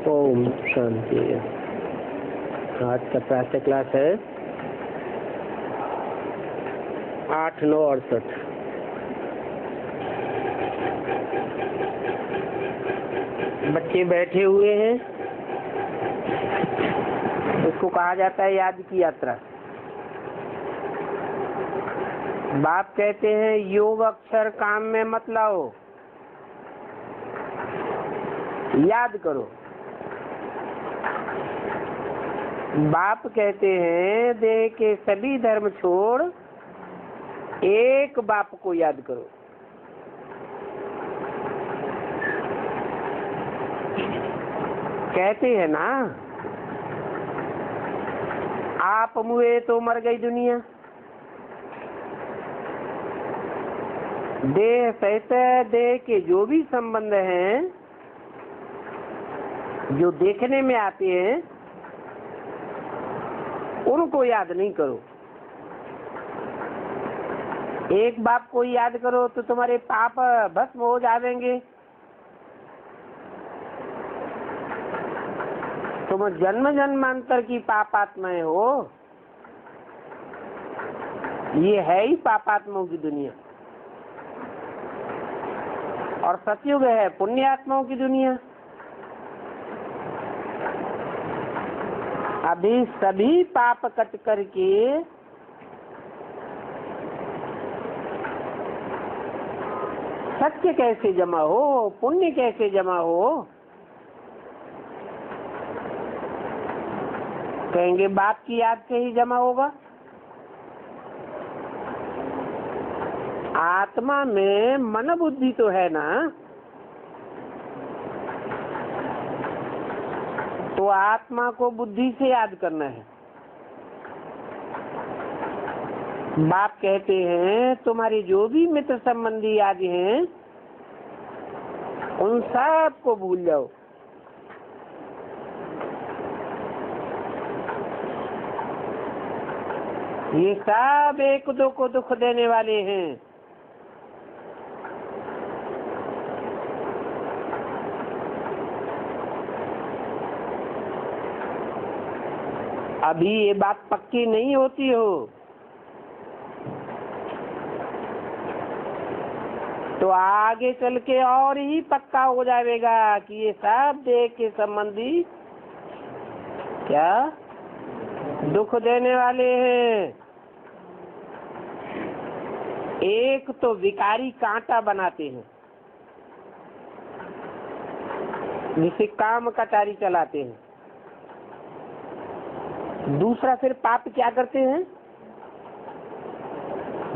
ओम शांति। आज का प्रातः क्लास है 8/9/68। बच्चे बैठे हुए हैं, उसको कहा जाता है याद की यात्रा। बाप कहते हैं योग अक्षर काम में मत लाओ, याद करो। बाप कहते हैं देह के सभी धर्म छोड़ एक बाप को याद करो। कहते हैं ना, आप मुए तो मर गई दुनिया। देह सहित देह के जो भी संबंध हैं, जो देखने में आते हैं, उनको याद नहीं करो। एक बाप को याद करो तो तुम्हारे पाप भस्म हो जाएंगे। तुम जन्म जन्मांतर की पापात्माएं हो। ये है ही पापात्माओं की दुनिया, और सतयुग है पुण्यात्माओं की दुनिया। अभी सभी पाप कट करके सत्य कैसे जमा हो, पुण्य कैसे जमा हो? कहेंगे बाप की याद से ही जमा होगा। आत्मा में मन बुद्धि तो है ना, तो आत्मा को बुद्धि से याद करना है। बाप कहते हैं तुम्हारे जो भी मित्र संबंधी आदि हैं, उन सब को भूल जाओ। ये सब एक दो को दुख देने वाले हैं। अभी ये बात पक्की नहीं होती हो तो आगे चल के और ही पक्का हो जाएगा कि ये सब देह के संबंधी क्या दुख देने वाले हैं। एक तो विकारी कांटा बनाते हैं, जिसे काम कटारी चलाते हैं। दूसरा फिर पाप क्या करते हैं?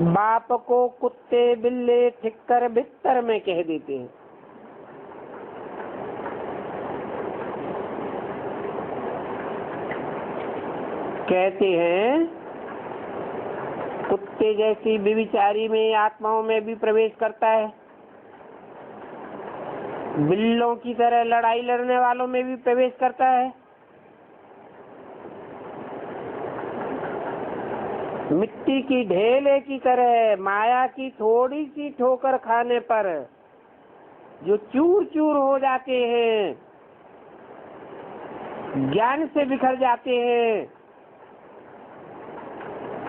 बाप को कुत्ते बिल्ले ठिक्कर भित्तर में कह देते हैं। कहते हैं कुत्ते जैसी व्यभिचारी में आत्माओं में भी प्रवेश करता है, बिल्लों की तरह लड़ाई लड़ने वालों में भी प्रवेश करता है, मिट्टी की ढेले की तरह माया की थोड़ी सी ठोकर खाने पर जो चूर चूर हो जाते हैं, ज्ञान से बिखर जाते हैं,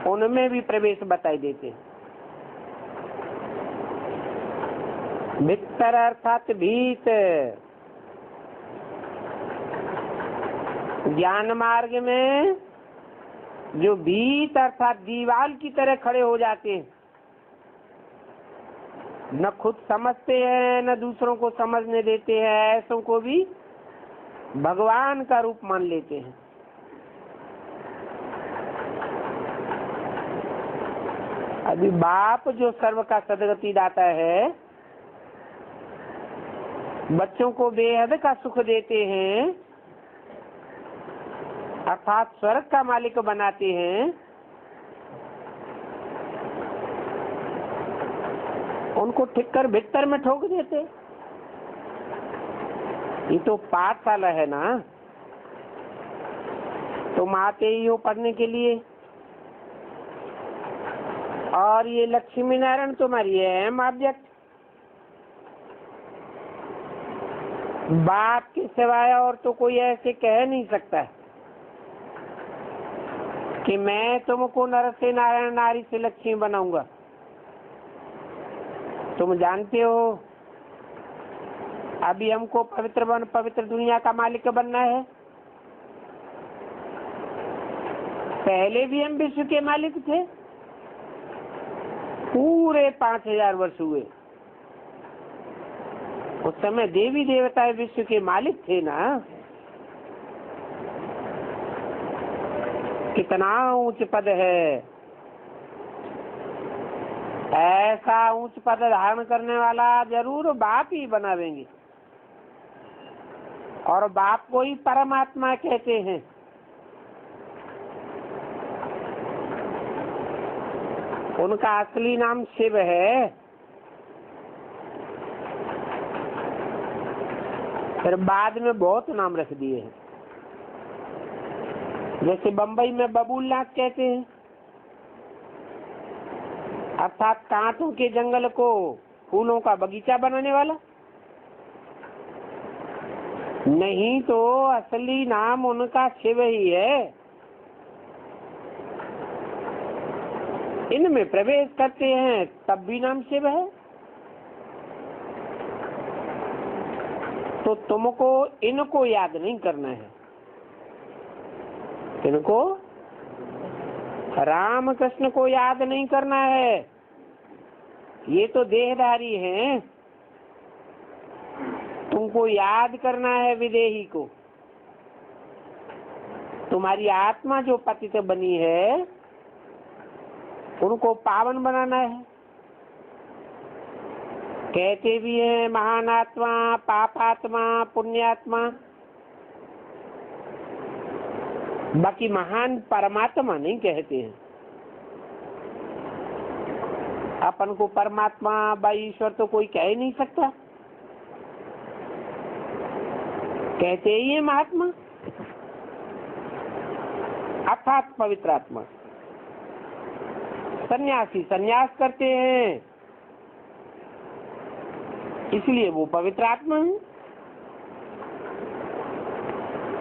उनमें भी प्रवेश बताई देते हैं। भीतर अर्थात भीत। ज्ञान मार्ग में जो भीत अर्थात दीवाल की तरह खड़े हो जाते हैं, न खुद समझते हैं न दूसरों को समझने देते हैं, ऐसों को भी भगवान का रूप मान लेते हैं। अभी बाप जो सर्व का सदगति दाता है, बच्चों को बेहद का सुख देते हैं, अर्थात स्वर्ग का मालिक बनाते हैं, उनको ठिक्कर भित्तर में ठोक देते। ये तो पाठशाला है ना, तुम आते ही हो पढ़ने के लिए, और ये लक्ष्मी नारायण तुम्हारी अहम ऑब्जेक्ट। बाप के सिवाय और तो कोई ऐसे कह नहीं सकता है कि मैं तुमको नर से नारायण, नारी से लक्ष्मी बनाऊंगा। तुम जानते हो अभी हमको पवित्र दुनिया का मालिक बनना है। पहले भी हम विश्व के मालिक थे, पूरे 5000 वर्ष हुए। उस समय देवी देवता विश्व के मालिक थे ना। कितना ऊंच पद है। ऐसा ऊंच पद धारण करने वाला जरूर बाप ही बनावेंगे, और बाप को ही परमात्मा कहते हैं। उनका असली नाम शिव है। फिर बाद में बहुत नाम रख दिए हैं, जैसे बम्बई में बबूलनाथ कहते हैं, अर्थात कांटों के जंगल को फूलों का बगीचा बनाने वाला। नहीं तो असली नाम उनका शिव ही है। इनमें प्रवेश करते हैं तब भी नाम शिव है। तो तुमको इनको याद नहीं करना है। इनको राम कृष्ण को याद नहीं करना है। ये तो देहधारी हैं। तुमको याद करना है विदेही को। तुम्हारी आत्मा जो पतित बनी है उनको पावन बनाना है। कहते भी हैं महान आत्मा, पापात्मा, पुण्यात्मा, बाकी महान परमात्मा नहीं कहते हैं। अपन को परमात्मा व ईश्वर तो कोई कह ही नहीं सकता। कहते ही है महात्मा अर्थात पवित्र आत्मा। सन्यासी सन्यास करते हैं, इसलिए वो पवित्र आत्मा है।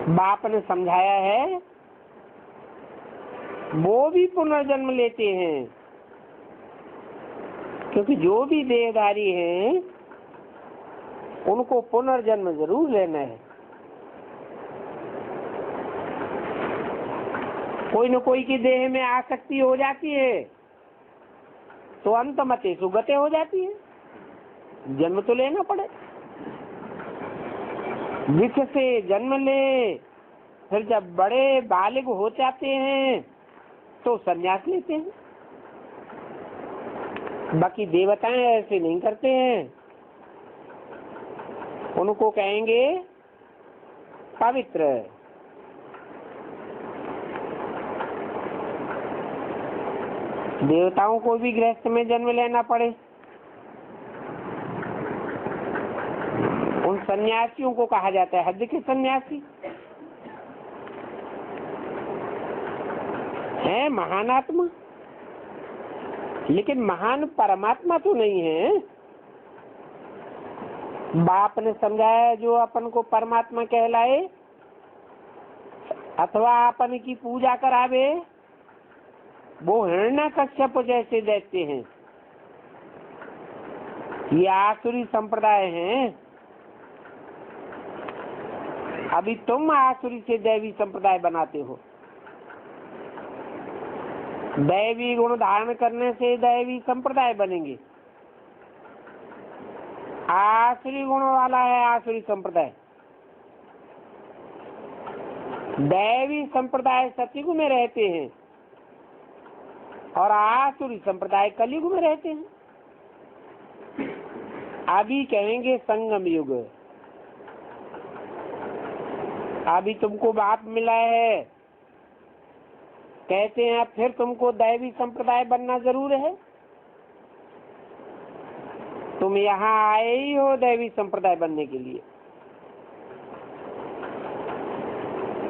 बाप ने समझाया है वो भी पुनर्जन्म लेते हैं, क्योंकि जो भी देहधारी हैं उनको पुनर्जन्म जरूर लेना है। कोई न कोई की देह में आसक्ति हो जाती है तो अंतमते सुगते हो जाती है, जन्म तो लेना पड़े। विष से जन्म ले, फिर जब बड़े बालिग हो जाते हैं तो संन्यास लेते हैं। बाकी देवताएं ऐसे नहीं करते हैं। उनको कहेंगे पवित्र। देवताओं को भी गृहस्थ में जन्म लेना पड़े। उन सन्यासियों को कहा जाता है हद के सन्यासी। है महान आत्मा, लेकिन महान परमात्मा तो नहीं है। बाप ने समझाया जो अपन को परमात्मा कहलाए अथवा अपन की पूजा करावे वो हिरण्यकश्यप जैसे दैत्य हैं। ये आसुरी संप्रदाय हैं। अभी तुम आसुरी से दैवी संप्रदाय बनाते हो। दैवी गुण धारण करने से दैवी संप्रदाय बनेंगे। आसुरी गुण वाला है आसुरी संप्रदाय। दैवी संप्रदाय सतयुग में रहते हैं और आसुरी संप्रदाय कलयुग में रहते हैं। अभी कहेंगे संगम युग। अभी तुमको बाप मिला है, कहते हैं फिर तुमको दैवी संप्रदाय बनना जरूर है। तुम यहाँ आए ही हो दैवी संप्रदाय बनने के लिए।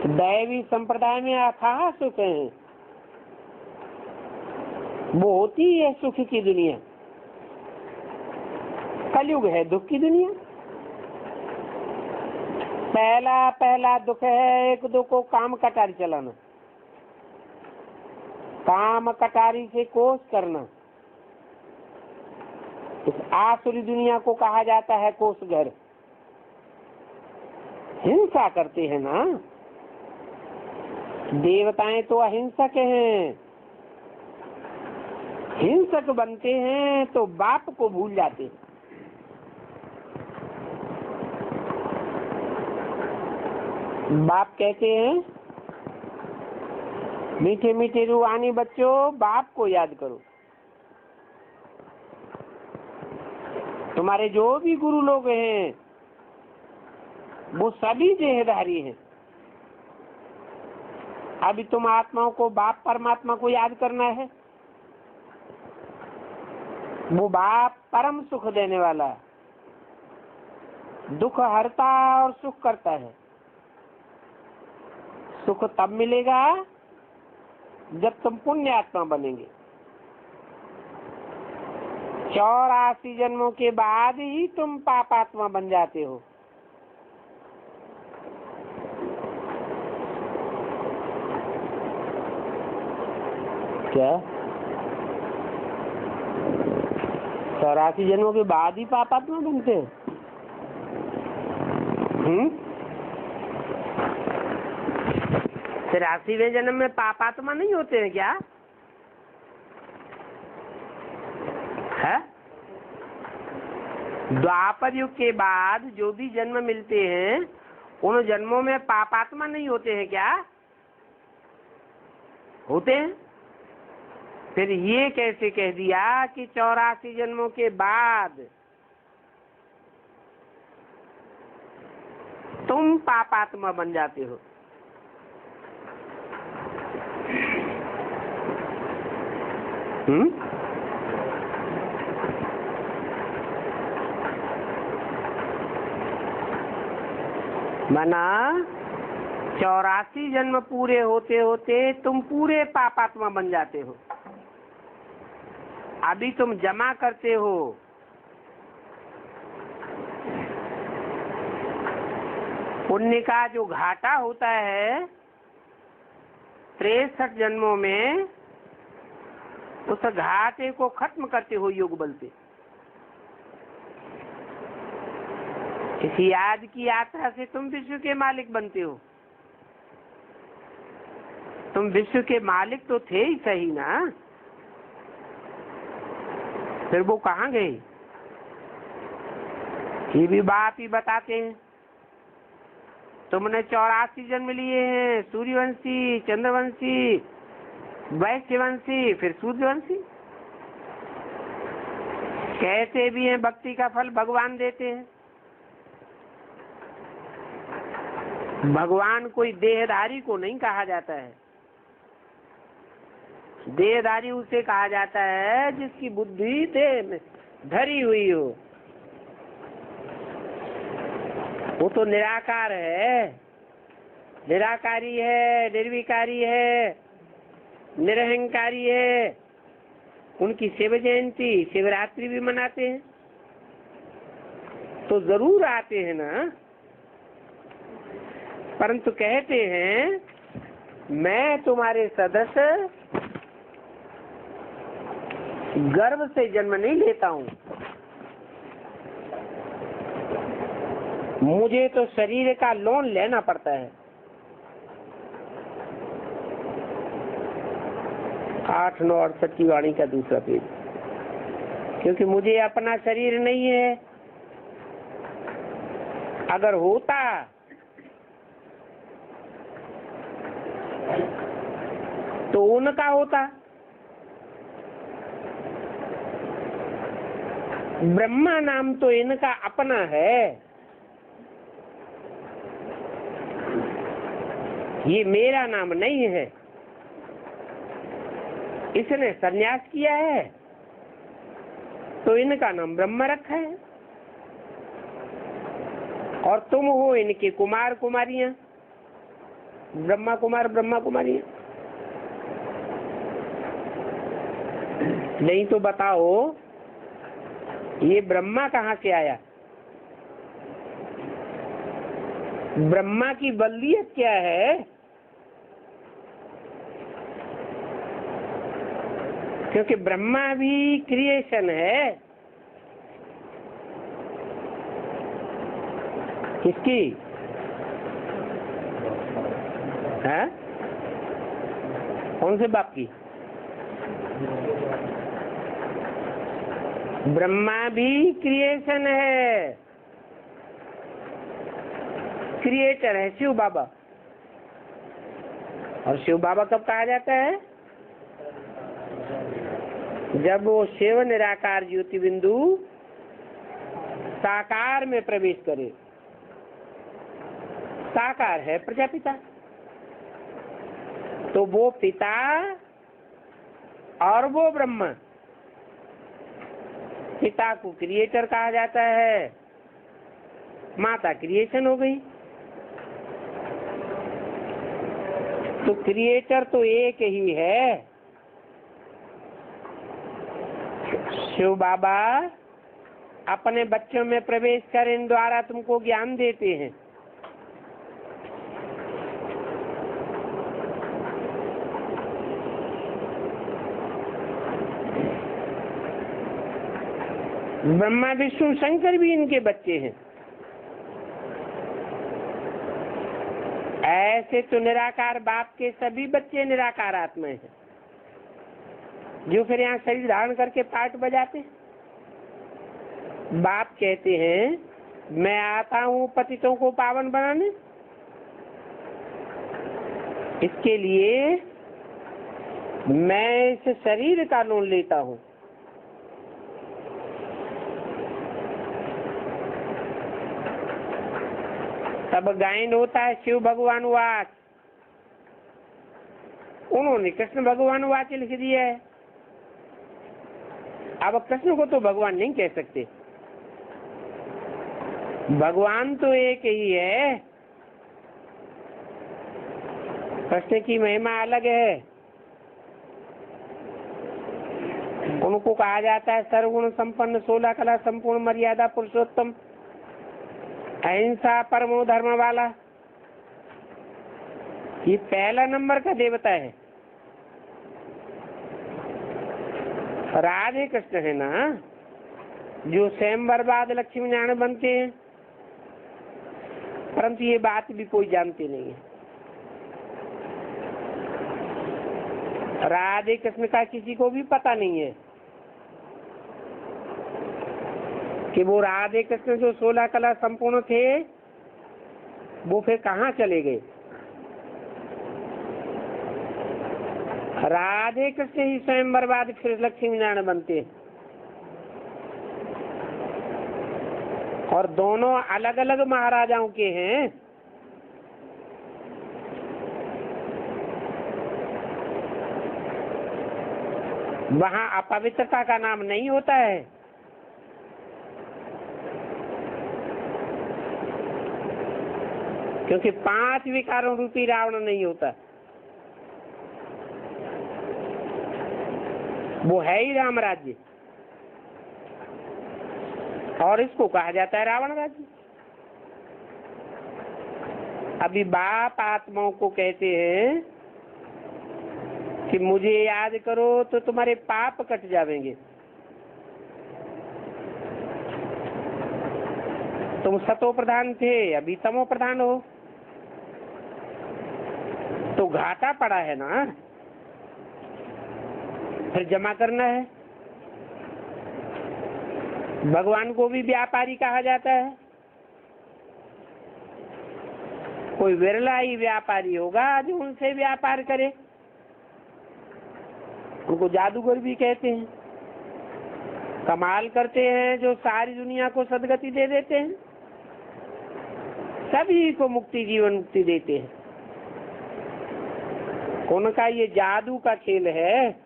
दैवी संप्रदाय में अथाह सुख है। वो होती है सुख की दुनिया। कलयुग है दुख की दुनिया। पहला पहला दुख है एक दो को काम कटारी चलाना, काम कटारी से कोस करना। इस आसुरी दुनिया को कहा जाता है कोस घर। हिंसा करते हैं ना, देवताएं तो अहिंसक हैं, हिंसक बनते हैं तो बाप को भूल जाते हैं। बाप कहते हैं मीठे मीठे रूहानी बच्चों बाप को याद करो। तुम्हारे जो भी गुरु लोग हैं वो सभी देहधारी हैं। अभी तुम आत्माओं को बाप परमात्मा को याद करना है। वो बाप परम सुख देने वाला है, दुख हरता और सुख करता है। सुख तब मिलेगा जब तुम पुण्य आत्मा बनेंगे। 84 जन्मों के बाद ही तुम पापात्मा बन जाते हो। क्या 84 जन्मों के बाद ही पापात्मा बनते हैं? 83वें जन्म में पापात्मा नहीं होते हैं क्या? है? द्वापर युग के बाद जो भी जन्म मिलते हैं उन जन्मों में पापात्मा नहीं होते हैं क्या? होते हैं। फिर ये कैसे कह दिया कि 84 जन्मों के बाद तुम पापात्मा बन जाते हो? मना 84 जन्म पूरे होते होते तुम पूरे पापात्मा बन जाते हो। अभी तुम जमा करते हो। पुण्य का जो घाटा होता है 63 जन्मों में, उस घाटे को खत्म करते हो योग बल से। इस याद की यात्रा से तुम विश्व के मालिक बनते हो। तुम विश्व के मालिक तो थे ही सही ना, फिर वो कहाँ गए? ये भी बाप ही बताते हैं। तुमने 84 जन्म लिए हैं, सूर्यवंशी, चंद्रवंशी, वैश्यवंशी, फिर सूर्यवंशी। कहते भी हैं भक्ति का फल भगवान देते हैं। भगवान कोई देहधारी को नहीं कहा जाता है। देहधारी उसे कहा जाता है जिसकी बुद्धि देह में धरी हुई हो। वो तो निराकार है, निराकारी है, निर्विकारी है, निरहंकारी है। उनकी शिव जयंती शिवरात्रि भी मनाते हैं तो जरूर आते हैं ना, परंतु कहते हैं मैं तुम्हारे सदस्य गर्भ से जन्म नहीं लेता हूँ, मुझे तो शरीर का लोन लेना पड़ता है। 8-9-68 की वाणी का दूसरा पेज। क्योंकि मुझे अपना शरीर नहीं है। अगर होता तो उनका होता। ब्रह्मा नाम तो इनका अपना है, ये मेरा नाम नहीं है। इसने सन्यास किया है तो इनका नाम ब्रह्मा रखा है, और तुम हो इनके कुमार कुमारियां, ब्रह्मा कुमार ब्रह्मा कुमारियां। नहीं तो बताओ ये ब्रह्मा कहाँ से आया? ब्रह्मा की बल्दियत क्या है? क्योंकि ब्रह्मा भी क्रिएशन है। किसकी? है? कौन से बाप की? ब्रह्मा भी क्रिएशन है, क्रिएटर है शिव बाबा। और शिव बाबा कब कहा जाता है? जब वो शिव निराकार ज्योति बिंदु साकार में प्रवेश करे। साकार है प्रजापिता, तो वो पिता और वो ब्रह्मा, पिता को क्रिएटर कहा जाता है, माता क्रिएशन हो गई। तो क्रिएटर तो एक ही है। शिव बाबा अपने बच्चों में प्रवेश कर इन द्वारा तुमको ज्ञान देते हैं। ब्रह्मा विष्णु शंकर भी इनके बच्चे हैं। ऐसे तो निराकार बाप के सभी बच्चे निराकार आत्माएं हैं, जो फिर यहाँ शरीर धारण करके पाठ बजाते हैं। बाप कहते हैं मैं आता हूँ पतितों को पावन बनाने, इसके लिए मैं इस शरीर का लोन लेता हूँ। तब गायन होता है शिव भगवान वाच। उन्होंने कृष्ण भगवान वाच लिख दिया है। अब कृष्ण को तो भगवान नहीं कह सकते, भगवान तो एक ही है। कृष्ण की महिमा अलग है। उनको कहा जाता है सर्वगुण संपन्न, 16 कला संपूर्ण, मर्यादा पुरुषोत्तम, अहिंसा परमो धर्म वाला। ये पहला नंबर का देवता है। राधे कृष्ण है ना, जो स्वयंवर बाद लक्ष्मी नारायण बनते हैं, परंतु ये बात भी कोई जानते नहीं है। राधे कृष्ण का किसी को भी पता नहीं है कि वो राधे कृष्ण जो 16 कला संपूर्ण थे, वो फिर कहाँ चले गए। राधे कृष्ण ही स्वयं बर्बाद फिर लक्ष्मी नारायण बनते हैं। और दोनों अलग अलग महाराजाओं के हैं। वहां अपवित्रता का नाम नहीं होता है। क्योंकि 5 विकारों रूपी रावण नहीं होता, वो है ही राम राज्य, और इसको कहा जाता है रावण राज्य। अभी बाप आत्माओं को कहते हैं कि मुझे याद करो तो तुम्हारे पाप कट जाएंगे। तुम सतो प्रधान थे, अभी तमो प्रधान हो, तो घाटा पड़ा है ना, फिर जमा करना है। भगवान को भी व्यापारी कहा जाता है। कोई विरला ही व्यापारी होगा जो उनसे व्यापार करे। उनको जादूगर भी कहते हैं। कमाल करते हैं जो सारी दुनिया को सदगति दे देते हैं, सभी को मुक्ति, जीवन मुक्ति देते हैं। उनका ये जादू का खेल है।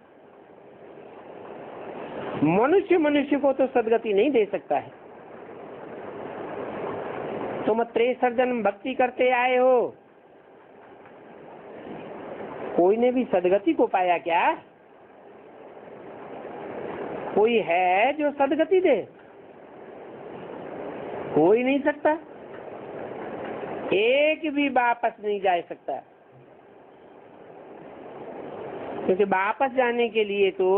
मनुष्य मनुष्य को तो सदगति नहीं दे सकता है। तुम 63 जन्म भक्ति करते आए हो, कोई ने भी सदगति को पाया क्या? कोई है जो सदगति दे? कोई नहीं सकता। एक भी वापस नहीं जा सकता, क्योंकि वापस जाने के लिए तो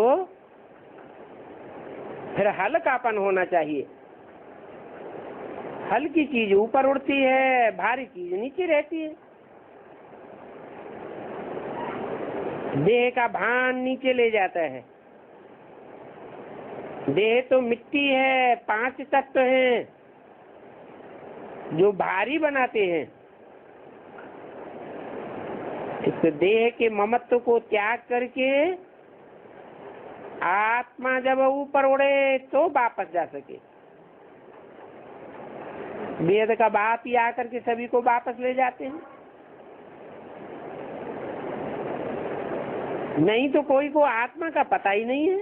फिर हल्कापन होना चाहिए। हल्की चीज ऊपर उड़ती है, भारी चीज नीचे रहती है। देह का भान नीचे ले जाता है। देह तो मिट्टी है, 5 तत्व हैं जो भारी बनाते हैं। इस देह के ममत्व को त्याग करके आत्मा जब ऊपर उड़े तो वापस जा सके। वेद का बात ही आकर के सभी को वापस ले जाते हैं, नहीं तो कोई को आत्मा का पता ही नहीं है।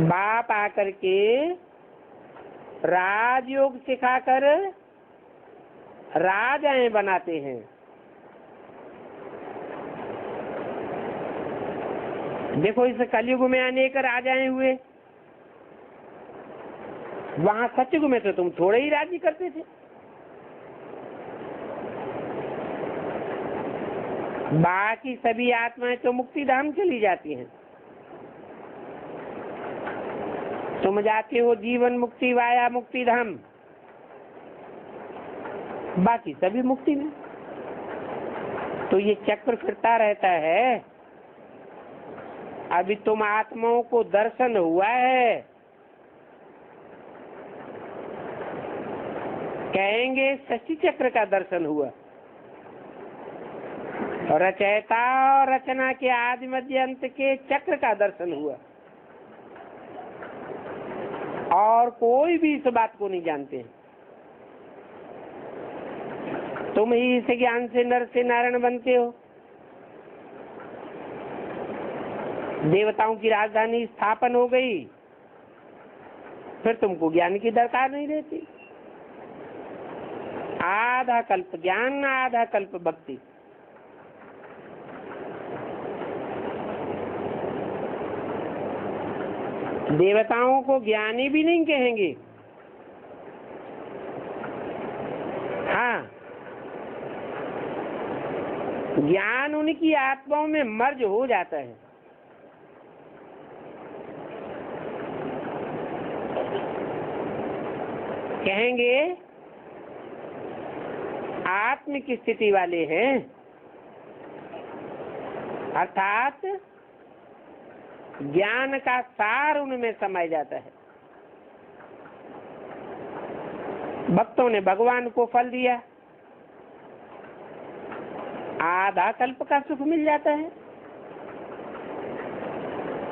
बाप आकर के राजयोग सिखाकर राजाएं बनाते हैं। देखो इस कलयुग में अनेक राजाएं हुए, वहां सतयुग में तो तुम थोड़े ही राजी करते थे। बाकी सभी आत्माएं तो मुक्ति धाम चली जाती हैं। तुम जाते हो जीवन मुक्ति वाया मुक्ति धाम, बाकी सभी मुक्ति में। तो ये चक्र फिरता रहता है। अभी तुम आत्माओं को दर्शन हुआ है, कहेंगे सृष्टि चक्र का दर्शन हुआ। रचयिता और रचना के आदि मध्य अंत के चक्र का दर्शन हुआ, और कोई भी इस बात को नहीं जानते हैं। तुम ही इस ज्ञान से नर से नारायण बनते हो। देवताओं की राजधानी स्थापन हो गई, फिर तुमको ज्ञान की दरकार नहीं रहती। आधा कल्प ज्ञान, आधा कल्प भक्ति। देवताओं को ज्ञानी भी नहीं कहेंगे। हाँ, ज्ञान उनकी आत्माओं में मर्ज हो जाता है। कहेंगे आत्म की स्थिति वाले हैं, अर्थात ज्ञान का सार उनमें समाया जाता है। भक्तों ने भगवान को फल दिया, आधा कल्प का सुख मिल जाता है।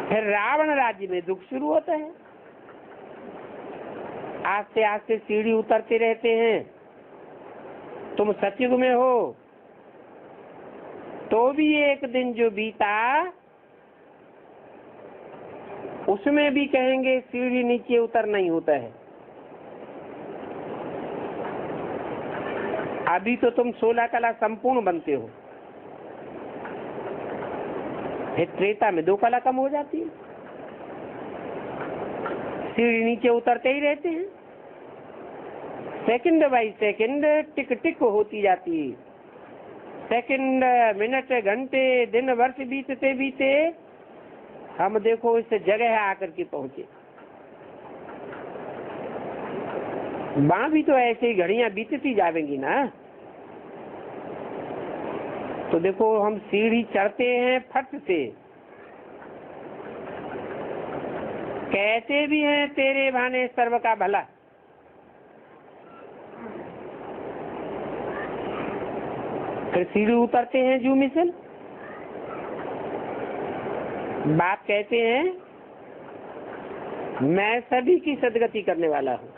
फिर रावण राज्य में दुख शुरू होता है। आस्ते आस्ते सीढ़ी उतरते रहते हैं। तुम सतयुग में हो तो भी एक दिन जो बीता उसमें भी कहेंगे सीढ़ी नीचे उतर नहीं होता है। अभी तो तुम 16 कला संपूर्ण बनते हो, फिर त्रेता में 2 कला कम हो जाती है। सीढ़ी नीचे उतरते ही रहते हैं। सेकंड बाई सेकंड टिक टिक होती जाती है। सेकंड, मिनट, घंटे, दिन, वर्ष बीतते बीते हम देखो इस जगह आकर के पहुंचे। वहां भी तो ऐसे ही घड़ियां बीतती जाएंगी ना। तो देखो हम सीढ़ी चढ़ते हैं फट से, कहते भी हैं तेरे भाने सर्व का भला। फिर सीढ़ी उतरते हैं जू मिसल। बाप कहते हैं मैं सभी की सदगति करने वाला हूँ।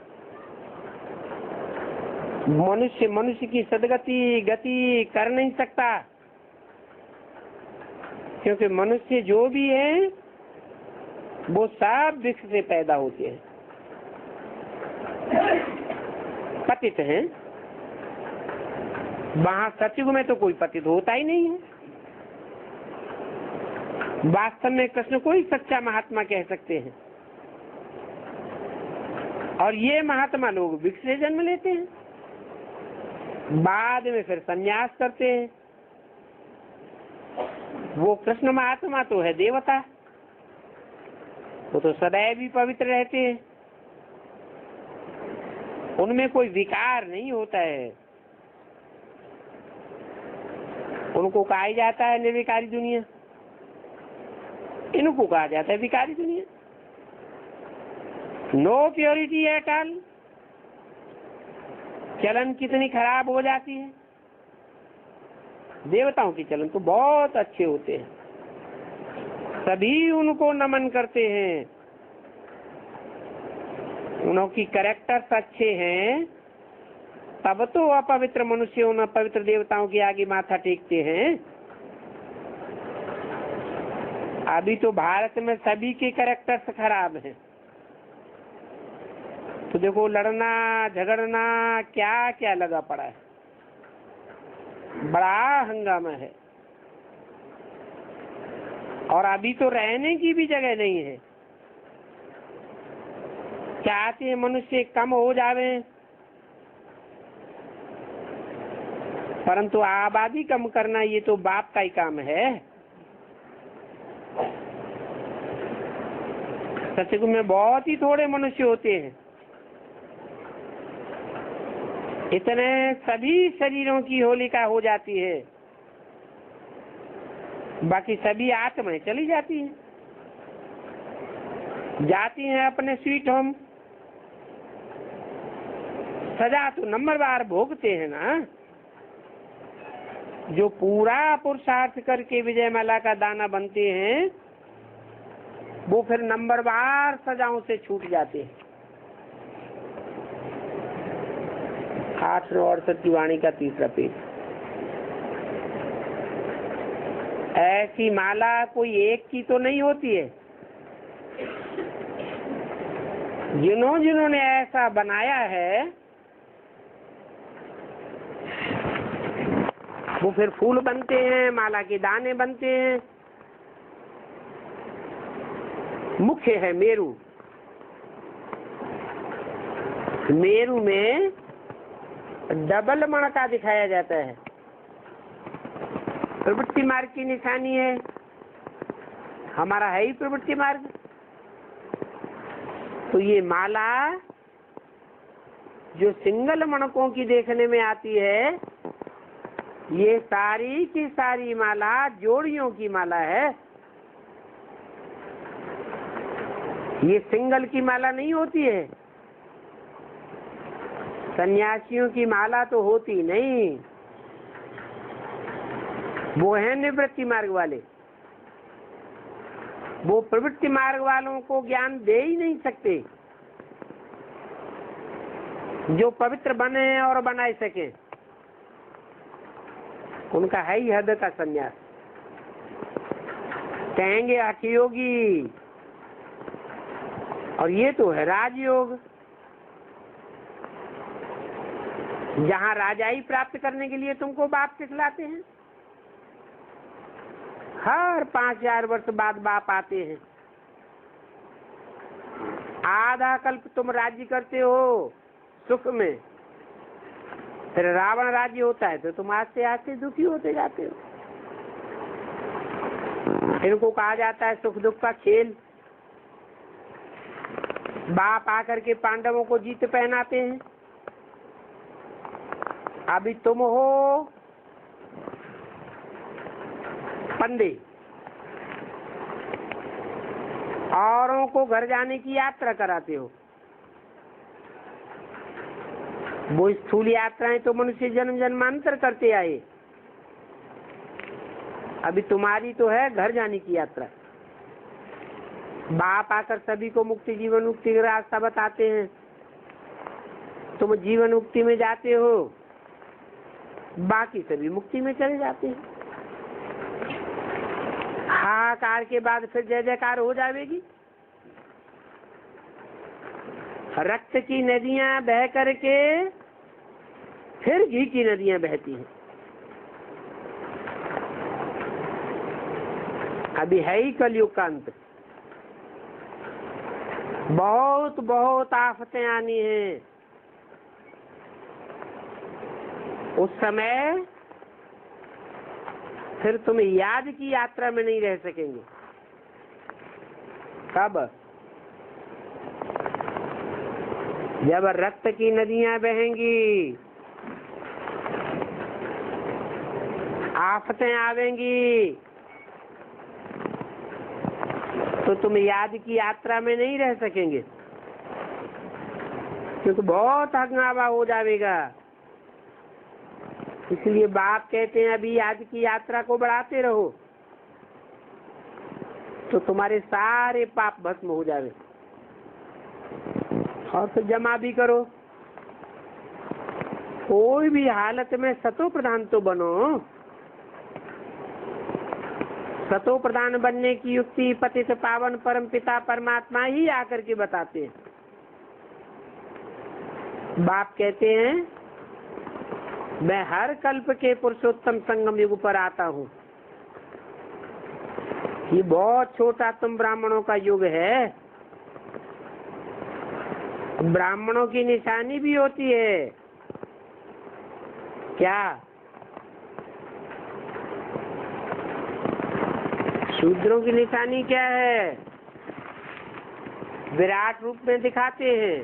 मनुष्य मनुष्य की सदगति गति कर नहीं सकता, क्योंकि मनुष्य जो भी है वो सब विष से पैदा होते हैं, पतित हैं। वहां सतयुग में तो कोई पतित होता ही नहीं है। वास्तव में कृष्ण को ही सच्चा महात्मा कह सकते हैं, और ये महात्मा लोग विष से जन्म लेते हैं। बाद में फिर संन्यास करते हैं। वो कृष्ण महात्मा तो है देवता, वो तो सदैव ही पवित्र रहते हैं, उनमें कोई विकार नहीं होता है। उनको कहा जाता है निर्विकारी दुनिया, इनको कहा जाता है विकारी दुनिया। No purity at all. चलन कितनी खराब हो जाती है। देवताओं के चलन तो बहुत अच्छे होते हैं, सभी उनको नमन करते हैं, उनकी कैरेक्टर्स अच्छे हैं, तब तो अपवित्र मनुष्य उन पवित्र देवताओं के आगे माथा टेकते हैं। अभी तो भारत में सभी के कैरेक्टर्स खराब हैं, तो देखो लड़ना झगड़ना क्या क्या लगा पड़ा है, बड़ा हंगामा है। और अभी तो रहने की भी जगह नहीं है। चाहते हैं मनुष्य कम हो जावे, परंतु आबादी कम करना ये तो बाप का ही काम है। सत्युग में बहुत ही थोड़े मनुष्य होते हैं, इतने सभी शरीरों की होलिका हो जाती है, बाकी सभी आत्माएं चली जाती हैं, जाती हैं अपने स्वीट होम। सजा तो नंबरवार भोगते हैं ना। जो पूरा पुरुषार्थ करके विजयमाला का दाना बनते हैं, वो फिर नंबरवार सजाओं से छूट जाते हैं। 868 की वाणी का तीसरा पेज। ऐसी माला कोई एक की तो नहीं होती है। जिन्होंने ऐसा बनाया है, वो फिर फूल बनते हैं, माला के दाने बनते हैं। मुख्य है मेरू, मेरू में डबल मणका दिखाया जाता है, प्रवृत्ति मार्ग की निशानी है। हमारा है ही प्रवृत्ति मार्ग। तो ये माला जो सिंगल मणकों की देखने में आती है, ये सारी की सारी माला जोड़ियों की माला है। ये सिंगल की माला नहीं होती है। सन्यासियों की माला तो होती नहीं, वो है निवृत्ति मार्ग वाले। वो प्रवृत्ति मार्ग वालों को ज्ञान दे ही नहीं सकते, जो पवित्र बने और बनाए सके। उनका है ही हद का संन्यास। कहेंगे हठयोगी, और ये तो है राजयोग, जहाँ राजाई प्राप्त करने के लिए तुमको बाप सिखलाते हैं। हर 5000 वर्ष बाद बाप आते हैं। आधा कल्प तुम राज्य करते हो सुख में, फिर रावण राज्य होता है तो तुम आस्ते आस्ते दुखी होते जाते हो। इनको कहा जाता है सुख दुख का खेल। बाप आकर के पांडवों को जीत पहनाते हैं। अभी तुम हो पंडे, औरों को घर जाने की यात्रा कराते हो। वो स्थूल यात्राएं तो मनुष्य जन्म जन्मांतर करते आए, अभी तुम्हारी तो है घर जाने की यात्रा। बाप आकर सभी को मुक्ति जीवन मुक्ति का रास्ता बताते हैं। तुम जीवन मुक्ति में जाते हो, बाकी सभी मुक्ति में चले जाते हैं। हाहाकार के बाद फिर जय जयकार हो जाएगी। रक्त की नदियां बह करके फिर घी की नदियां बहती हैं। अभी है ही कलयुग का अंत। बहुत बहुत आफतें आनी हैं। उस समय फिर तुम याद की यात्रा में नहीं रह सकेंगे। कब? जब रक्त की नदियां बहेंगी, आफतें आवेंगी, तो तुम याद की यात्रा में नहीं रह सकेंगे, क्योंकि बहुत हंगामा हो जाएगा। इसलिए बाप कहते हैं अभी याद की यात्रा को बढ़ाते रहो, तो तुम्हारे सारे पाप भस्म हो जावे। और फिर जमा भी करो। कोई भी हालत में सतो प्रधान तो बनो। सतो प्रधान बनने की युक्ति पतित पावन परम पिता परमात्मा ही आकर के बताते हैं। बाप कहते हैं मैं हर कल्प के पुरुषोत्तम संगम युग पर आता हूँ। ये बहुत छोटा तुम ब्राह्मणों का युग है। ब्राह्मणों की निशानी भी होती है क्या? शूद्रों की निशानी क्या है? विराट रूप में दिखाते हैं।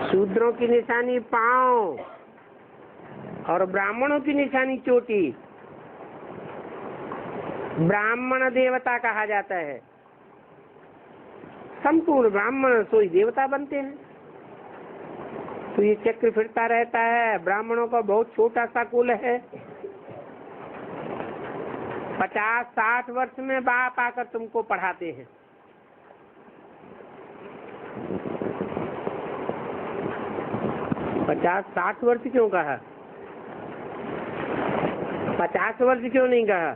शूद्रों की निशानी पांव और ब्राह्मणों की निशानी चोटी। ब्राह्मण देवता कहा जाता है। संपूर्ण ब्राह्मण सोई देवता बनते हैं। तो ये चक्र फिरता रहता है। ब्राह्मणों का बहुत छोटा सा कुल है। 50-60 वर्ष में बाप आकर तुमको पढ़ाते हैं। पचास 60 वर्ष क्यों कहा? 50 वर्ष क्यों नहीं कहा?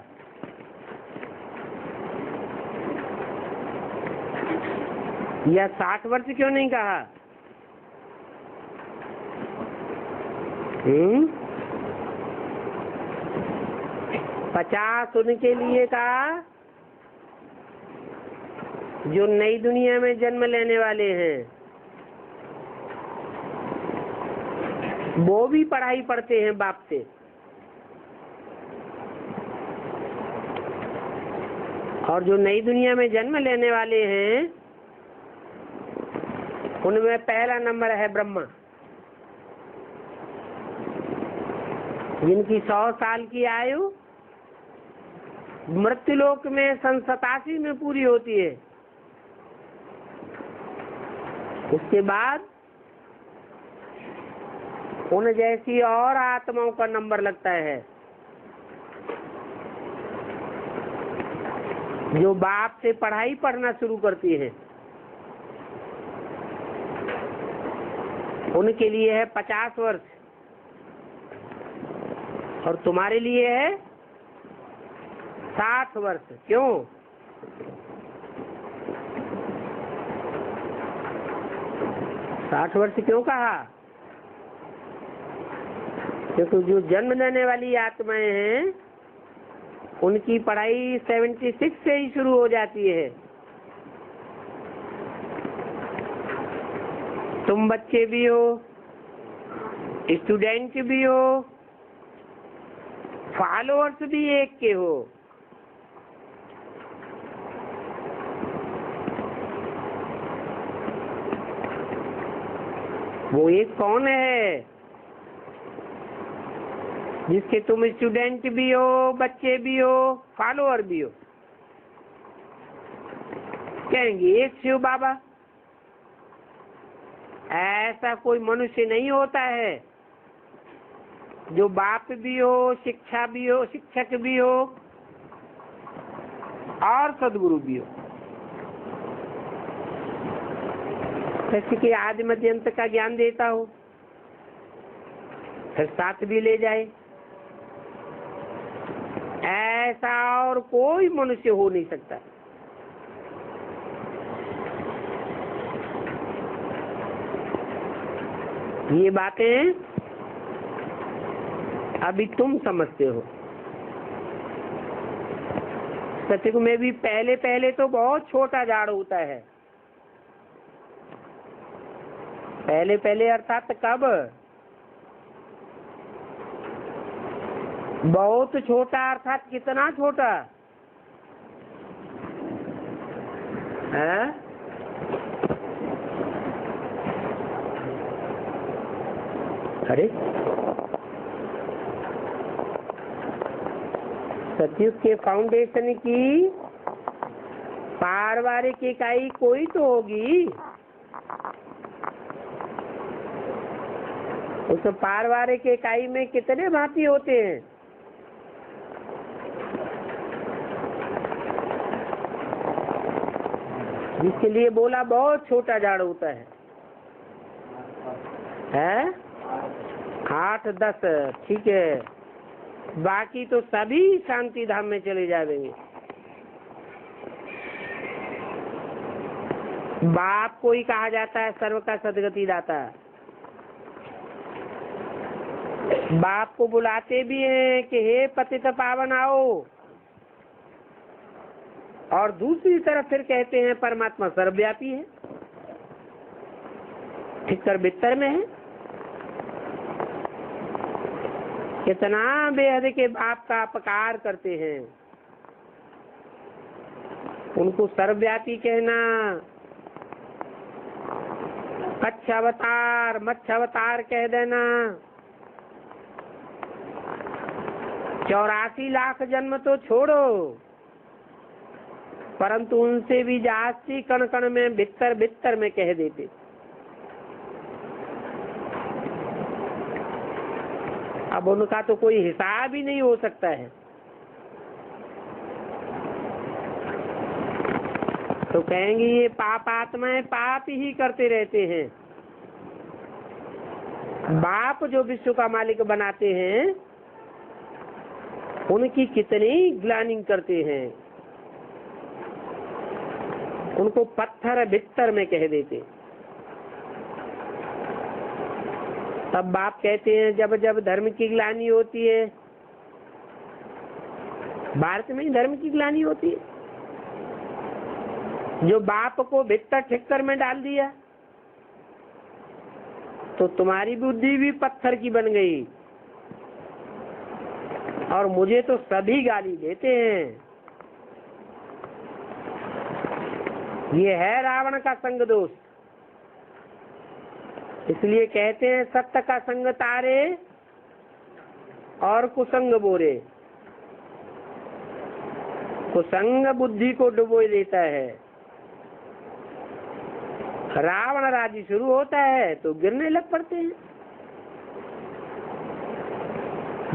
या 60 वर्ष क्यों नहीं कहा? 50 उनके लिए कहा जो नई दुनिया में जन्म लेने वाले हैं। वो भी पढ़ाई पढ़ते हैं बाप से। और जो नई दुनिया में जन्म लेने वाले हैं उनमें पहला नंबर है ब्रह्मा, जिनकी 100 साल की आयु मृत्युलोक में 87 में पूरी होती है। उसके बाद उन जैसी और आत्माओं का नंबर लगता है जो बाप से पढ़ाई पढ़ना शुरू करती है। उनके लिए है 50 वर्ष और तुम्हारे लिए है 60 वर्ष। क्यों? साठ वर्ष क्यों कहा? क्योंकि जो जन्म लेने वाली आत्माएं हैं उनकी पढ़ाई 76 से ही शुरू हो जाती है। तुम बच्चे भी हो, स्टूडेंट भी हो, फॉलोअर्स भी एक के हो। वो एक कौन है जिसके तुम स्टूडेंट भी हो, बच्चे भी हो, फॉलोअर भी हो? कहेंगे एक शिव बाबा। ऐसा कोई मनुष्य नहीं होता है जो बाप भी हो, शिक्षा भी हो, शिक्षक भी हो और सदगुरु भी हो। जैसे कि आदि मध्य अंत का ज्ञान देता हो, फिर साथ भी ले जाए। ऐसा और कोई मनुष्य हो नहीं सकता। ये बातें अभी तुम समझते हो। सतयुग में भी पहले पहले तो बहुत छोटा झाड़ होता है। पहले पहले अर्थात कब? बहुत छोटा अर्थात कितना छोटा है? अरे सतयुग के फाउंडेशन की पारिवारिक इकाई कोई तो होगी। उस पारिवारिक इकाई में कितने भांति होते हैं? जिसके लिए बोला बहुत छोटा झाड़ होता है 8-10, ठीक है। बाकी तो सभी शांति धाम में चले जाएंगे। बाप को ही कहा जाता है सर्व का सदगति दाता। बाप को बुलाते भी हैं कि हे पतित पावन आओ, और दूसरी तरफ फिर कहते हैं परमात्मा सर्वव्यापी है, ठिक्कर बित्तर में है। कितना बेहद के बाप का अपकार करते हैं। उनको सर्वव्यापी कहना, कच्छ अवतार मच्छ अवतार कह देना, 84 लाख जन्म तो छोड़ो, परंतु उनसे भी जास्ती कण कण में भीतर भीतर में कह देते। अब उनका तो कोई हिसाब ही नहीं हो सकता है। तो कहेंगे ये पाप आत्माएं पाप ही करते रहते हैं। बाप जो विश्व का मालिक बनाते हैं उनकी कितनी ग्लानिंग करते हैं, उनको पत्थर भीतर में कह देते। तब बाप कहते हैं जब जब धर्म की ग्लानि होती है, भारत में ही धर्म की ग्लानि होती है, जो बाप को भीतर ठिक्कर में डाल दिया तो तुम्हारी बुद्धि भी पत्थर की बन गई। और मुझे तो सभी गाली देते हैं। ये है रावण का संग दोष। इसलिए कहते हैं सत्य का संग तारे और कुसंग बोरे। कुसंग बुद्धि को डुबो देता है। रावण राज्य शुरू होता है तो गिरने लग पड़ते हैं,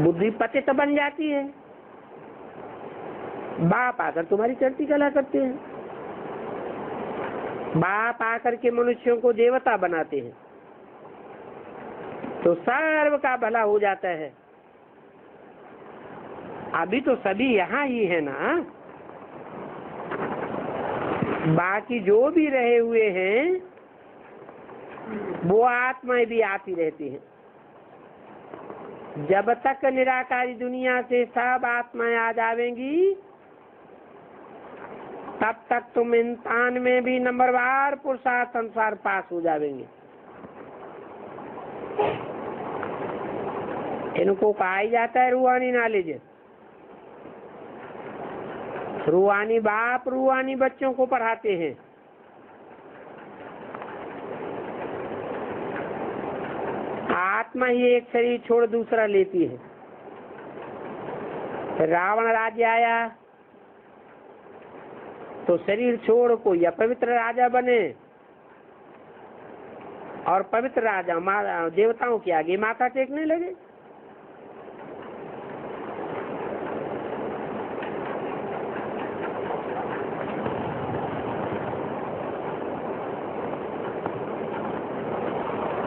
बुद्धि पतित बन जाती है। बाप आकर तुम्हारी चढ़ती कला करते हैं। बाप आकर के मनुष्यों को देवता बनाते हैं तो सर्व का भला हो जाता है। अभी तो सभी यहाँ ही है ना, बाकी जो भी रहे हुए हैं वो आत्माएं भी आती रहती हैं। जब तक निराकारी दुनिया से सब आत्माएं आ जाएंगी तब तक तुम इंसान में भी नंबरवार पुरुषार्थ संसार पास हो जाएंगे। इनको कहा ही जाता है रूहानी नॉलेज। रूहानी बाप रूहानी बच्चों को पढ़ाते हैं। आत्मा ही एक शरीर छोड़ दूसरा लेती है। रावण राज्य आया तो शरीर छोड़ कोई अपवित्र राजा बने और पवित्र राजा देवताओं के आगे माथा टेकने लगे।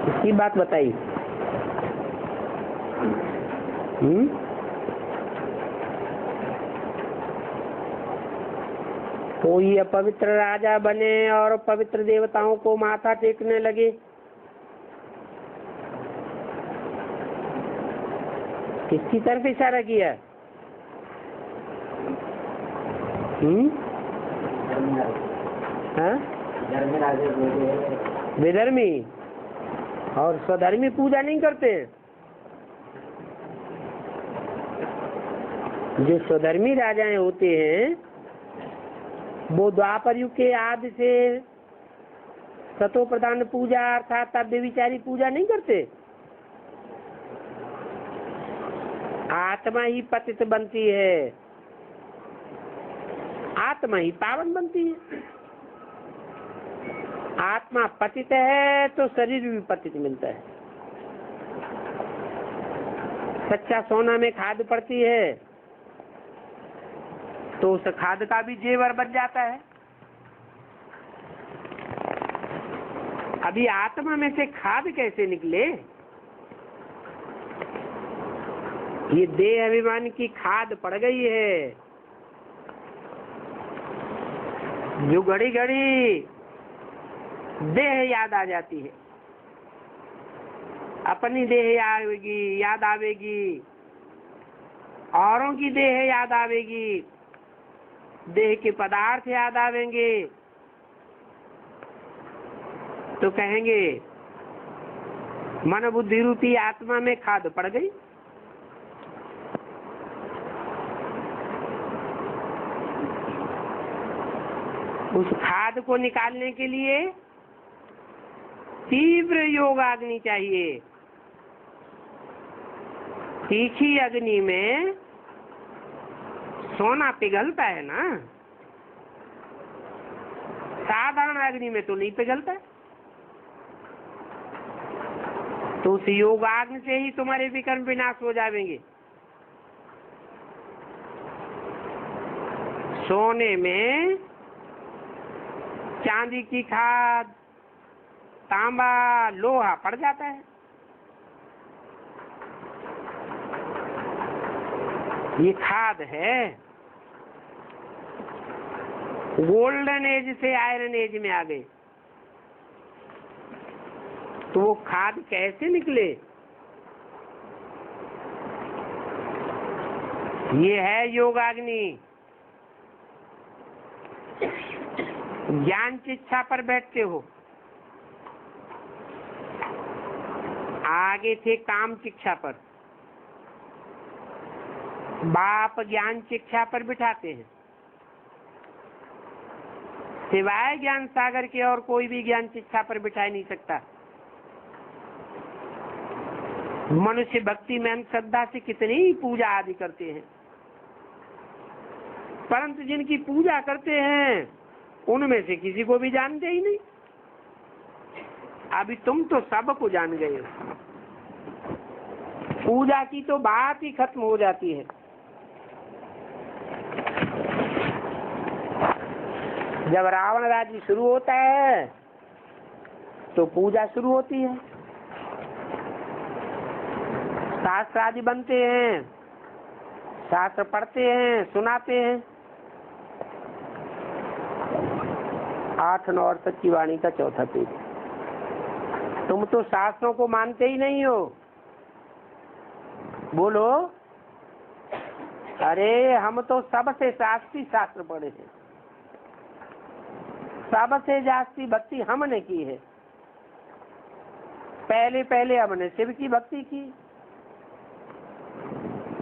इसकी बात बताइए। कोई अपवित्र राजा बने और पवित्र देवताओं को माथा टेकने लगे। किसकी तरफ इशारा किया? विधर्मी और स्वधर्मी पूजा नहीं करते हैं। जो स्वधर्मी राजाएं होते हैं वो द्वापर युग के आदि से सतो प्रधान पूजा अर्थात व्यभिचारी पूजा नहीं करते। आत्मा ही पतित बनती है, आत्मा ही पावन बनती है। आत्मा पतित है तो शरीर भी पतित मिलता है। सच्चा सोना में खाद पड़ती है तो उस खाद का भी जेवर बन जाता है। अभी आत्मा में से खाद कैसे निकले? ये देह अभिमान की खाद पड़ गई है, जो घड़ी घड़ी देह याद आ जाती है, अपनी देह याद आवेगी, औरों की देह याद आवेगी, देह के पदार्थ याद आवेंगे तो कहेंगे मन बुद्धि रूपी आत्मा में खाद पड़ गई। उस खाद को निकालने के लिए तीव्र योगाग्नि चाहिए। तीखी अग्नि में सोना पिघलता है ना, साधारण अग्नि में तो नहीं पिघलता। तो उस योगाग्नि से ही तुम्हारे विकर्म विनाश हो जाएंगे। सोने में चांदी की खाद, तांबा, लोहा पड़ जाता है। ये खाद है। गोल्डन एज से आयरन एज में आ गए तो वो खाद कैसे निकले? ये है योगाग्नि। ज्ञान शिक्षा पर बैठते हो, आगे थे काम शिक्षा पर, बाप ज्ञान शिक्षा पर बिठाते हैं। सिवाय ज्ञान सागर के और कोई भी ज्ञान शिक्षा पर बिठा नहीं सकता। मनुष्य भक्ति में श्रद्धा से कितनी पूजा आदि करते हैं, परंतु जिनकी पूजा करते हैं उनमें से किसी को भी जानते ही नहीं। अभी तुम तो सबको जान गए हो, पूजा की तो बात ही खत्म हो जाती है। जब रावण राज्य शुरू होता है तो पूजा शुरू होती है, शास्त्र आदि बनते हैं, शास्त्र पढ़ते हैं, सुनाते हैं। 8 9 और सच्ची वाणी का चौथा पेज। तुम तो शास्त्रों को मानते ही नहीं हो। बोलो, अरे हम तो सबसे शास्त्री शास्त्र पढ़े हैं, सबसे जास्ती भक्ति हमने की है। पहले पहले हमने शिव की भक्ति की,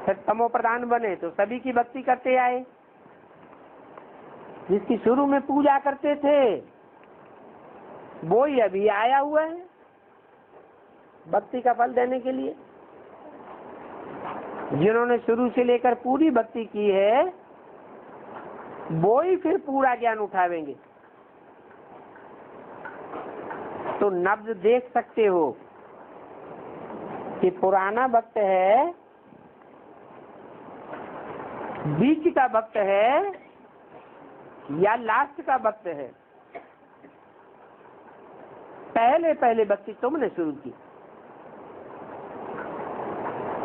फिर तमो प्रधान बने तो सभी की भक्ति करते आए। जिसकी शुरू में पूजा करते थे वो ही अभी आया हुआ है भक्ति का फल देने के लिए। जिन्होंने शुरू से लेकर पूरी भक्ति की है वो ही फिर पूरा ज्ञान उठावेंगे। तो नब्ज देख सकते हो कि पुराना भक्त है, बीच का भक्त है या लास्ट का भक्त है। पहले पहले भक्ति तुमने शुरू की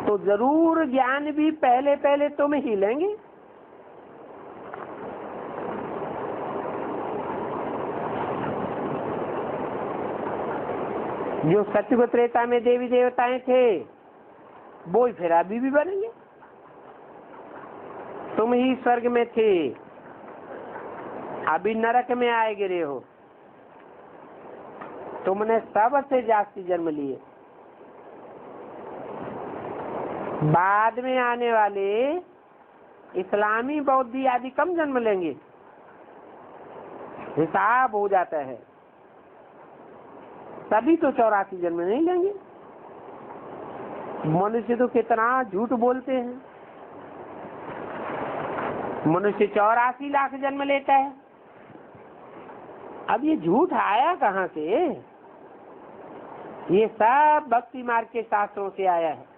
तो जरूर ज्ञान भी पहले पहले तुम ही लेंगे। जो सतयुग त्रेता में देवी देवताएं थे वो ही फिर अभी भी बनेंगे। तुम ही स्वर्ग में थे, अभी नरक में आए गिरे हो। तुमने सबसे जास्ती जन्म लिए। बाद में आने वाले इस्लामी बौद्धी आदि कम जन्म लेंगे, हिसाब हो जाता है। सभी तो 84 जन्म नहीं लेंगे। मनुष्य तो कितना झूठ बोलते हैं। मनुष्य 84 लाख जन्म लेता है। अब ये झूठ आया कहाँ से? ये सब भक्ति मार्ग के शास्त्रों से आया है।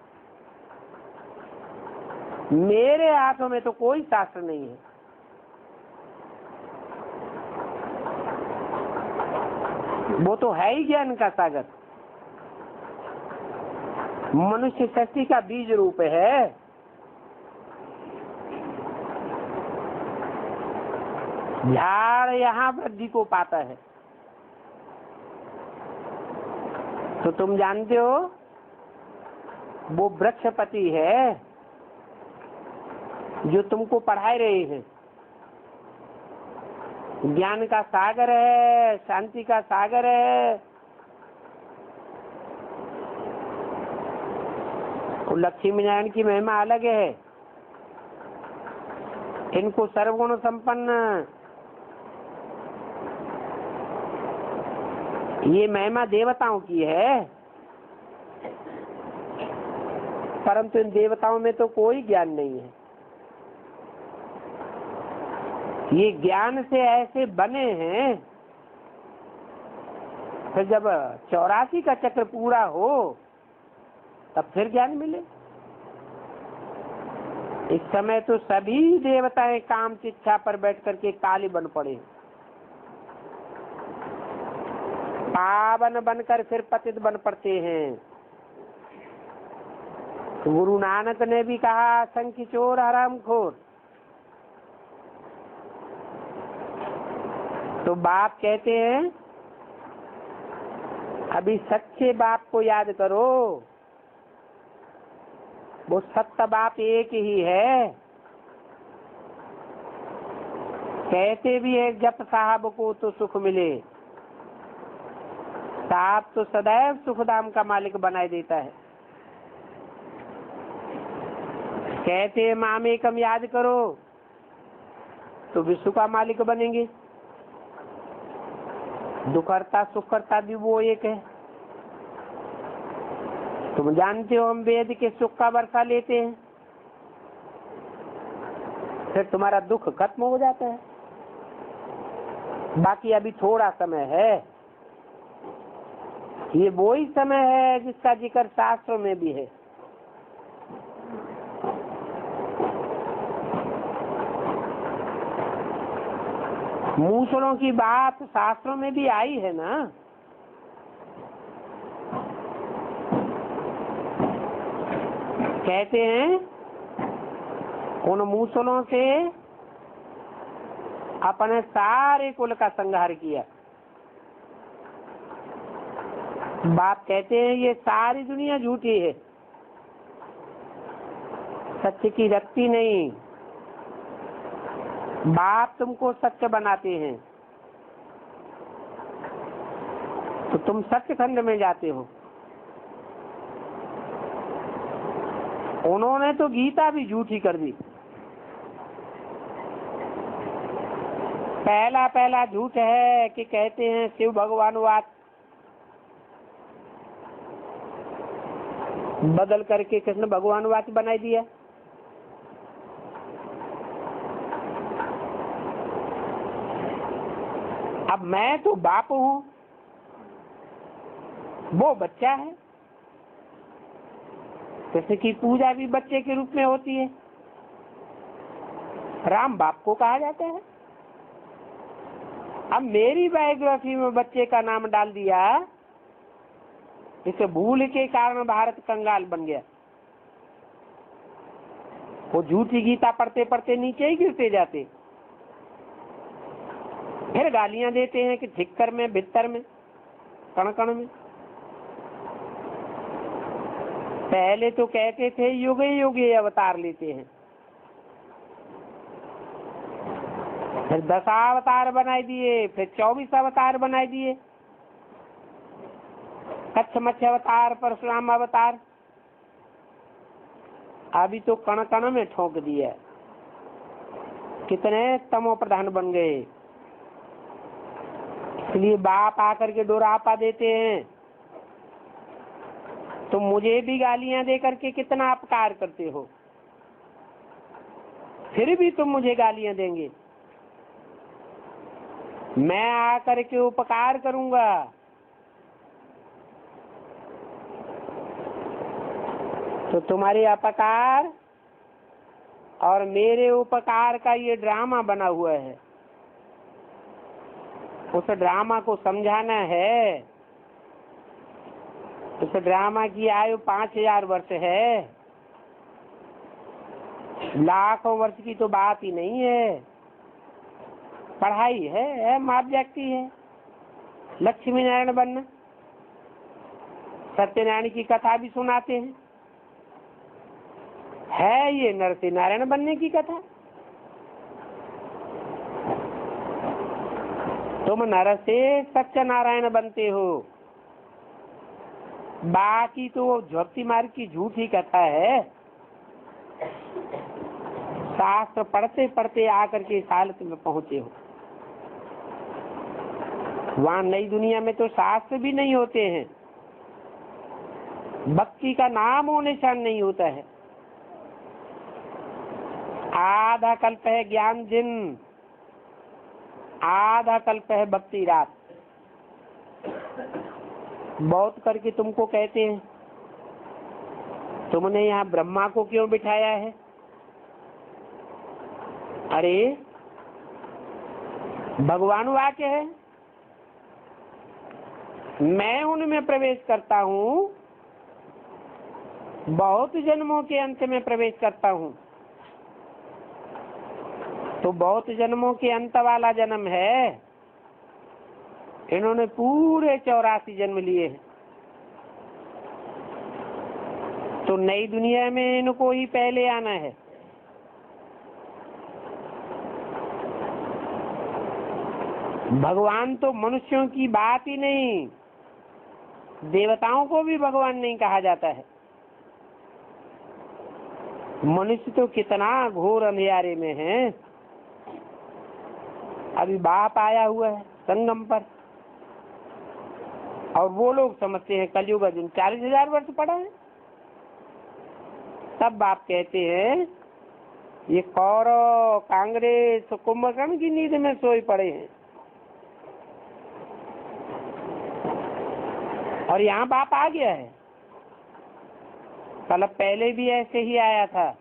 मेरे हाथों में तो कोई शास्त्र नहीं है। वो तो है ही ज्ञान का सागर। मनुष्य शक्ति का बीज रूप है। झाड़ यहाँ वृद्धि को पाता है। तो तुम जानते हो वो वृक्षपति है जो तुमको पढ़ाए रहे हैं। ज्ञान का सागर है, शांति का सागर है। तो लक्ष्मी नारायण की महिमा अलग है। इनको सर्वगुण संपन्न ये महिमा देवताओं की है, परंतु इन देवताओं में तो कोई ज्ञान नहीं है। ये ज्ञान से ऐसे बने हैं, फिर जब 84 का चक्र पूरा हो तब फिर ज्ञान मिले। इस समय तो सभी देवताएं काम की इच्छा पर बैठ करके काली बन पड़े, पावन बनकर फिर पतित बन पड़ते हैं। गुरु नानक ने भी कहा संख्य चोर हरामखोर। तो बाप कहते हैं अभी सच्चे बाप को याद करो, वो सत्य बाप एक ही है। कहते भी है जप साहब को तो सुख मिले, साहब तो सदैव सुखधाम का मालिक बनाए देता है। कहते मामे कम याद करो तो विश्व का मालिक बनेंगे। दुखहर्ता सुखहर्ता भी वो एक है। तुम जानते हो हम वेद के सुख का वर्षा लेते हैं, फिर तुम्हारा दुख खत्म हो जाता है। बाकी अभी थोड़ा समय है। ये वो ही समय है जिसका जिक्र शास्त्रों में भी है। मूसलों की बात शास्त्रों में भी आई है ना। कहते हैं उन मूसलों से अपने सारे कुल का संहार किया। बाप कहते हैं ये सारी दुनिया झूठी है, सत्य की रखती नहीं। बाप तुमको सत्य बनाते हैं तो तुम सत्यखंड में जाते हो। उन्होंने तो गीता भी झूठी कर दी। पहला झूठ है कि कहते हैं शिव भगवानवाद बदल करके कृष्ण भगवानवाद बनाई दिया। अब मैं तो बाप हूँ, वो बच्चा है। कृष्ण की पूजा भी बच्चे के रूप में होती है। राम बाप को कहा जाता है। अब मेरी बायोग्राफी में बच्चे का नाम डाल दिया, इसे भूल के कारण भारत कंगाल बन गया। वो झूठी गीता पढ़ते पढ़ते नीचे ही गिरते जाते, फिर गालियां देते हैं कि ठिक्कर में, भित्तर में, कण कण में। पहले तो कहते थे युगे युगे अवतार लेते हैं, फिर 10 अवतार बनाए दिए, फिर 24 अवतार बनाए दिए। कच्छ मच्छ अवतार, परशुराम अवतार, अभी तो कण कण में ठोक दिया। कितने तमो प्रधान बन गए। इसलिए बाप आकर के डोरापा देते हैं, तो मुझे भी गालियां दे करके कितना अपकार करते हो, फिर भी तुम मुझे गालियां देंगे। मैं आकर के उपकार करूंगा, तो तुम्हारे अपकार और मेरे उपकार का ये ड्रामा बना हुआ है, उस ड्रामा को समझाना है। उस ड्रामा की आयु 5000 वर्ष है, लाखों वर्ष की तो बात ही नहीं है। पढ़ाई है, माप जाती है। लक्ष्मी नारायण बनना, सत्यनारायण की कथा भी सुनाते हैं, है ये नरसिंह नारायण बनने की कथा। तुम नर से सत्यनारायण बनते हो, बाकी तो झपटी मार की झूठी कथा है। शास्त्र पढ़ते पढ़ते आकर के इस हालत में पहुंचे हो। वहाँ नई दुनिया में तो शास्त्र भी नहीं होते हैं, भक्ति का नाम और निशान नहीं होता है। आधा कल्प है ज्ञान दिन, आधा कल्प है भक्ति रात। बहुत करके तुमको कहते हैं, तुमने यहाँ ब्रह्मा को क्यों बिठाया है? अरे भगवान वाक्य है, मैं उनमें प्रवेश करता हूँ, बहुत जन्मों के अंत में प्रवेश करता हूँ। तो बहुत जन्मों के अंत वाला जन्म है, इन्होंने पूरे 84 जन्म लिए हैं। तो नई दुनिया में इनको ही पहले आना है। भगवान तो मनुष्यों की बात ही नहीं, देवताओं को भी भगवान नहीं कहा जाता है। मनुष्य तो कितना घोर अंधियारे में है। अभी बाप आया हुआ है संगम पर, और वो लोग समझते हैं कलयुग अर्जुन 40,000 वर्ष पड़ा है। तब बाप कहते हैं ये कौरव कांग्रेस कुंभकर्ण की नींद में सोए पड़े हैं। और यहाँ बाप आ गया है। कल पहले भी ऐसे ही आया था।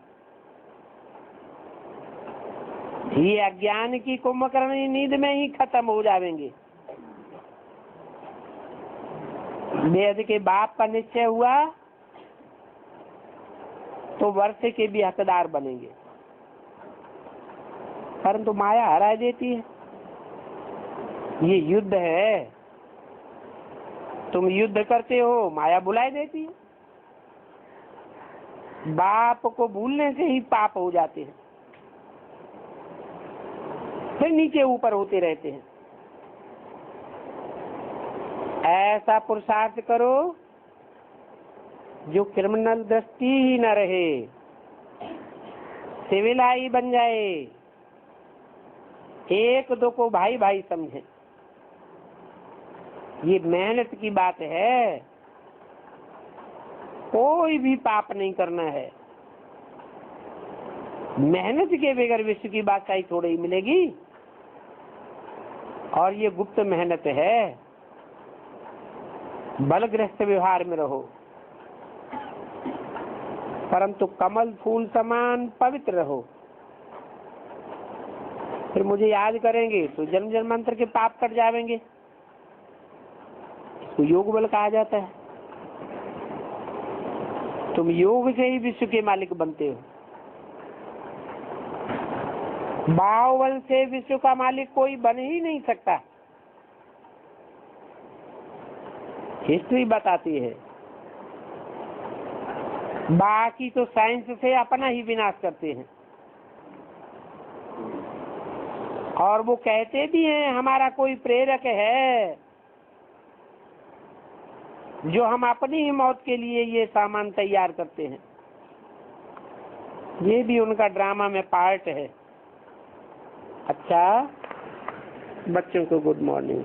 ये अज्ञान की कुंभकर्ण नींद में ही खत्म हो जाएंगे। वेद के बाप का निश्चय हुआ तो वर्ष के भी हकदार बनेंगे, परंतु माया हरा देती है। ये युद्ध है, तुम युद्ध करते हो, माया बुलाए देती है। बाप को भूलने से ही पाप हो जाते हैं, फिर नीचे ऊपर होते रहते हैं। ऐसा पुरुषार्थ करो जो क्रिमिनल दृष्टि ही न रहे, सिविल आई बन जाए, एक दो को भाई भाई समझे। ये मेहनत की बात है, कोई भी पाप नहीं करना है। मेहनत के बगैर विश्व की बादशाही थोड़ी ही मिलेगी। और ये गुप्त मेहनत है। बलग्रस्त व्यवहार में रहो, परंतु कमल फूल समान पवित्र रहो। फिर मुझे याद करेंगे तो जन्म जन्मांतर के पाप कट जाएंगे। इसको योग बल कहा जाता है। तुम योग से ही विश्व के मालिक बनते हो। बाहुबल से विश्व का मालिक कोई बन ही नहीं सकता। हिस्ट्री बताती है। बाकी तो साइंस से अपना ही विनाश करते हैं। और वो कहते भी हैं हमारा कोई प्रेरक है जो हम अपनी ही मौत के लिए ये सामान तैयार करते हैं। ये भी उनका ड्रामा में पार्ट है। अच्छा, बच्चों को गुड मॉर्निंग।